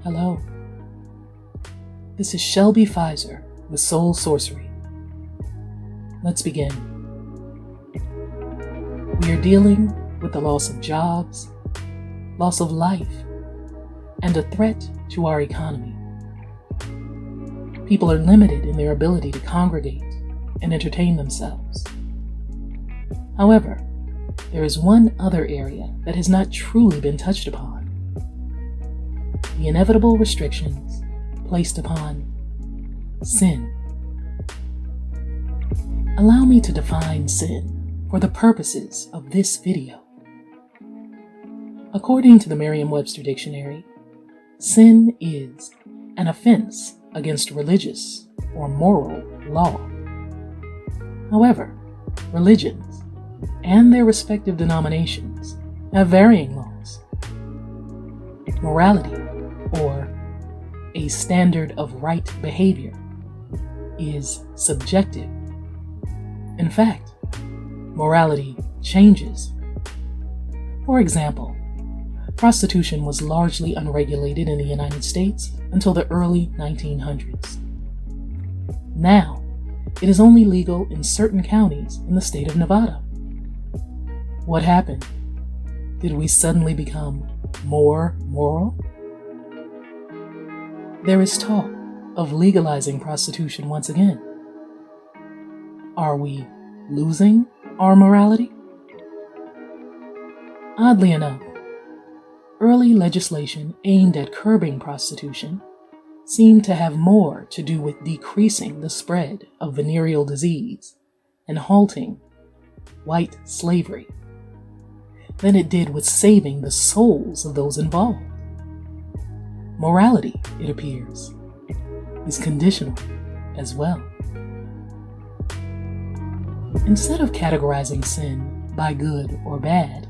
Hello. This is Shelby Pfizer with Solesorcery. Let's begin. We are dealing with the loss of jobs, loss of life, and a threat to our economy. People are limited in their ability to congregate and entertain themselves. However, there is one other area that has not truly been touched upon: the inevitable restrictions placed upon sin. Allow me to define sin for the purposes of this video. According to the Merriam-Webster Dictionary, sin is an offense against religious or moral law. However, religions and their respective denominations have varying laws. Morality, or a standard of right behavior, is subjective. In fact, morality changes. For example, prostitution was largely unregulated in the United States until the early 1900s. Now, it is only legal in certain counties in the state of Nevada. What happened? Did we suddenly become more moral? There is talk of legalizing prostitution once again. Are we losing our morality? Oddly enough, early legislation aimed at curbing prostitution seemed to have more to do with decreasing the spread of venereal disease and halting white slavery than it did with saving the souls of those involved. Morality, it appears, is conditional as well. Instead of categorizing sin by good or bad,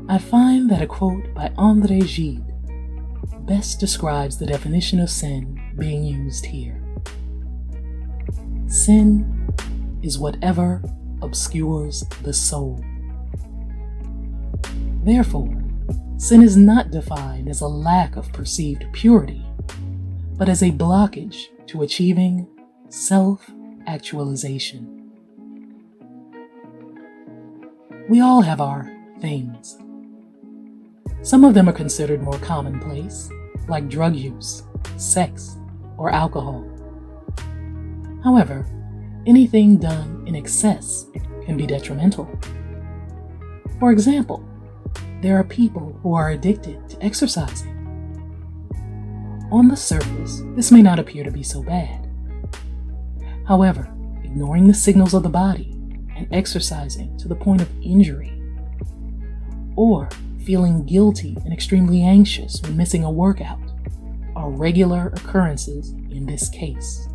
I find that a quote by André Gide best describes the definition of sin being used here. Sin is whatever obscures the soul. Therefore, sin is not defined as a lack of perceived purity, but as a blockage to achieving self-actualization. We all have our things. Some of them are considered more commonplace, like drug use, sex, or alcohol. However, anything done in excess can be detrimental. For example, there are people who are addicted to exercising. On the surface, this may not appear to be so bad. However, ignoring the signals of the body and exercising to the point of injury, or feeling guilty and extremely anxious when missing a workout, are regular occurrences in this case.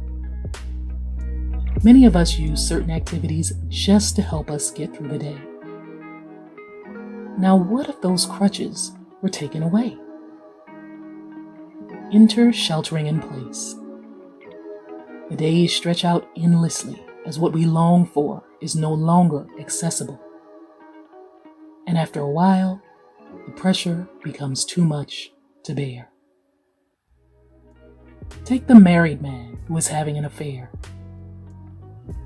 Many of us use certain activities just to help us get through the day. Now, what if those crutches were taken away? Enter sheltering in place. The days stretch out endlessly as what we long for is no longer accessible. And after a while, the pressure becomes too much to bear. Take the married man who is having an affair.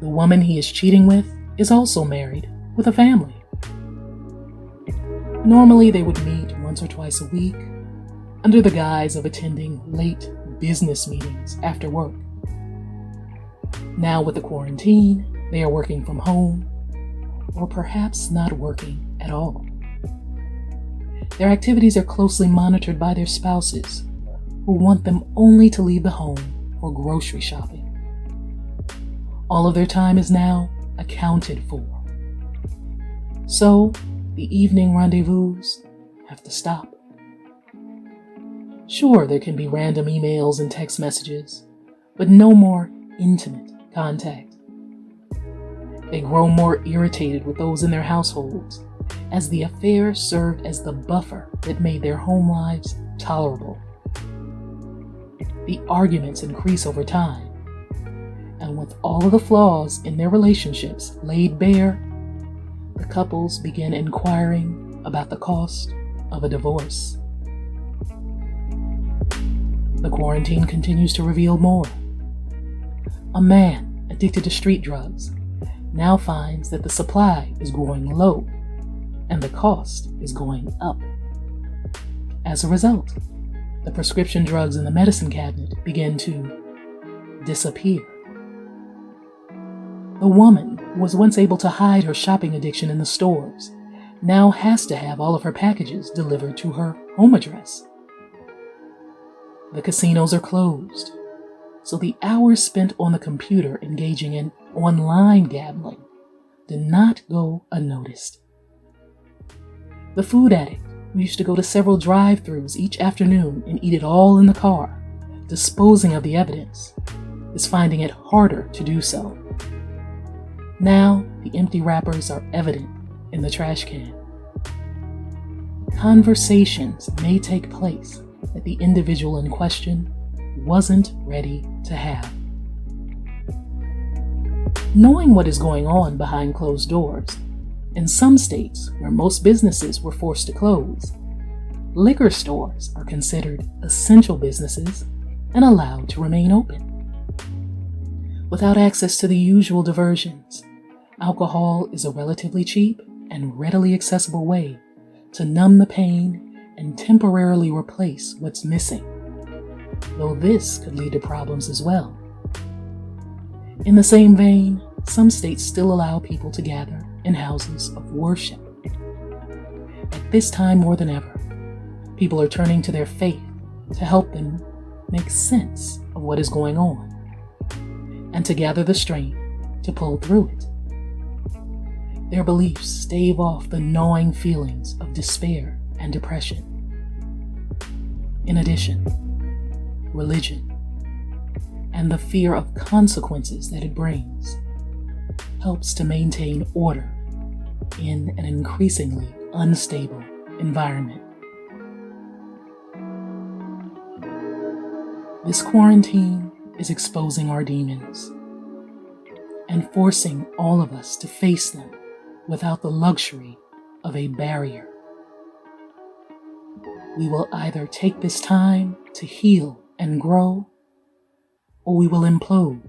The woman he is cheating with is also married with a family. Normally, they would meet once or twice a week under the guise of attending late business meetings after work. Now, with the quarantine, they are working from home, or perhaps not working at all. Their activities are closely monitored by their spouses, who want them only to leave the home for grocery shopping. All of their time is now accounted for. So, the evening rendezvous have to stop. Sure, there can be random emails and text messages, but no more intimate contact. They grow more irritated with those in their households, as the affair served as the buffer that made their home lives tolerable. The arguments increase over time, and with all of the flaws in their relationships laid bare, the couples begin inquiring about the cost of a divorce. The quarantine continues to reveal more. A man addicted to street drugs now finds that the supply is growing low and the cost is going up. As a result, the prescription drugs in the medicine cabinet begin to disappear. The woman who was once able to hide her shopping addiction in the stores now has to have all of her packages delivered to her home address. The casinos are closed, so the hours spent on the computer engaging in online gambling did not go unnoticed. The food addict who used to go to several drive-thrus each afternoon and eat it all in the car, disposing of the evidence, is finding it harder to do so. Now, the empty wrappers are evident in the trash can. Conversations may take place that the individual in question wasn't ready to have. Knowing what is going on behind closed doors, in some states where most businesses were forced to close, liquor stores are considered essential businesses and allowed to remain open. Without access to the usual diversions, alcohol is a relatively cheap and readily accessible way to numb the pain and temporarily replace what's missing, though this could lead to problems as well. In the same vein, some states still allow people to gather in houses of worship. At this time more than ever, people are turning to their faith to help them make sense of what is going on and to gather the strength to pull through it. Their beliefs stave off the gnawing feelings of despair and depression. In addition, religion and the fear of consequences that it brings helps to maintain order in an increasingly unstable environment. This quarantine is exposing our demons and forcing all of us to face them without the luxury of a barrier. We will either take this time to heal and grow, or we will implode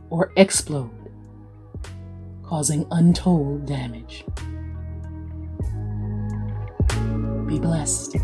or explode, causing untold damage. Be blessed.